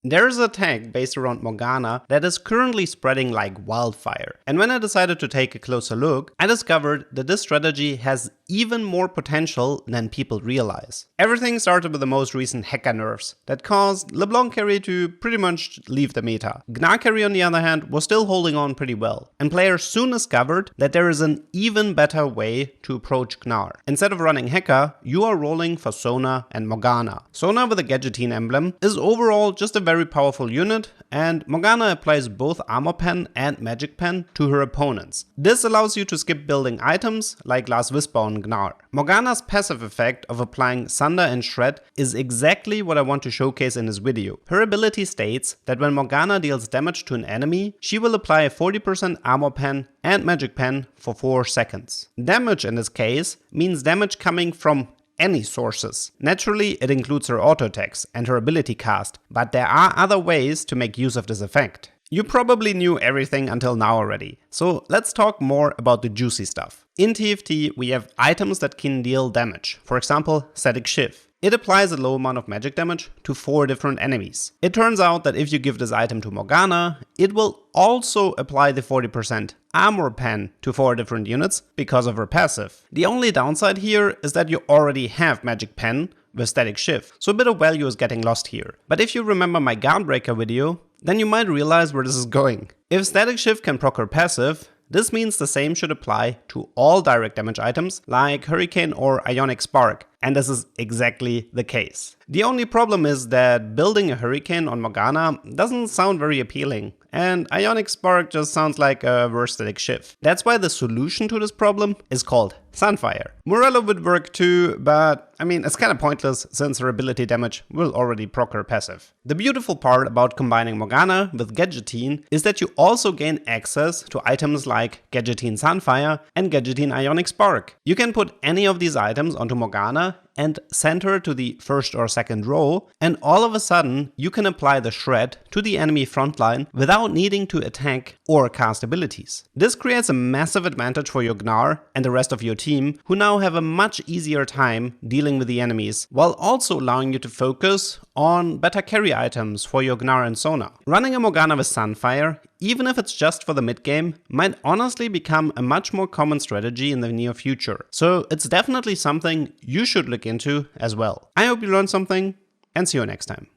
There's a tech based around Morgana that is currently spreading like wildfire. And when I decided to take a closer look, I discovered that this strategy has even more potential than people realize. Everything started with the most recent hacker nerfs that caused LeBlanc carry to pretty much leave the meta. Gnar carry on the other hand was still holding on pretty well, and players soon discovered that there is an even better way to approach Gnar. Instead of running hacker, you are rolling for Sona and Morgana. Sona with a Gadgeting emblem is overall just a very powerful unit, and Morgana applies both Armor Pen and Magic Pen to her opponents. This allows you to skip building items like Last Whisper on Gnar. Morgana's passive effect of applying Sunder and Shred is exactly what I want to showcase in this video. Her ability states that when Morgana deals damage to an enemy, she will apply a 40% Armor Pen and Magic Pen for 4 seconds. Damage in this case means damage coming from any sources. Naturally, it includes her auto attacks and her ability cast, but there are other ways to make use of this effect. You probably knew everything until now already, so let's talk more about the juicy stuff. In TFT, we have items that can deal damage, for example, Static Shiv. It applies a low amount of magic damage to 4 different enemies. It turns out that if you give this item to Morgana, it will also apply the 40% Armor Pen to 4 different units because of her passive. The only downside here is that you already have Magic Pen with Static Shiv, so a bit of value is getting lost here. But if you remember my Guardbreaker video, then you might realize where this is going. If Static Shiv can proc her passive, this means the same should apply to all direct damage items like Hurricane or Ionic Spark, and this is exactly the case. The only problem is that building a Hurricane on Morgana doesn't sound very appealing, and Ionic Spark just sounds like a worse Static Shiv. That's why the solution to this problem is called Sunfire. Morello would work too, but I mean, it's kinda pointless since her ability damage will already proc her passive. The beautiful part about combining Morgana with Gadgeting is that you also gain access to items like Gadgeting Sunfire and Gadgeting Ionic Spark. You can put any of these items onto Morgana and send her to the first or second row, and all of a sudden you can apply the Shred to the enemy frontline without needing to attack or cast abilities. This creates a massive advantage for your Gnar and the rest of your team, who now have a much easier time dealing with the enemies, while also allowing you to focus on better carry items for your Gnar and Sona. Running a Morgana with Sunfire, even if it's just for the mid game, might honestly become a much more common strategy in the near future. So it's definitely something you should look into as well. I hope you learned something, and see you next time.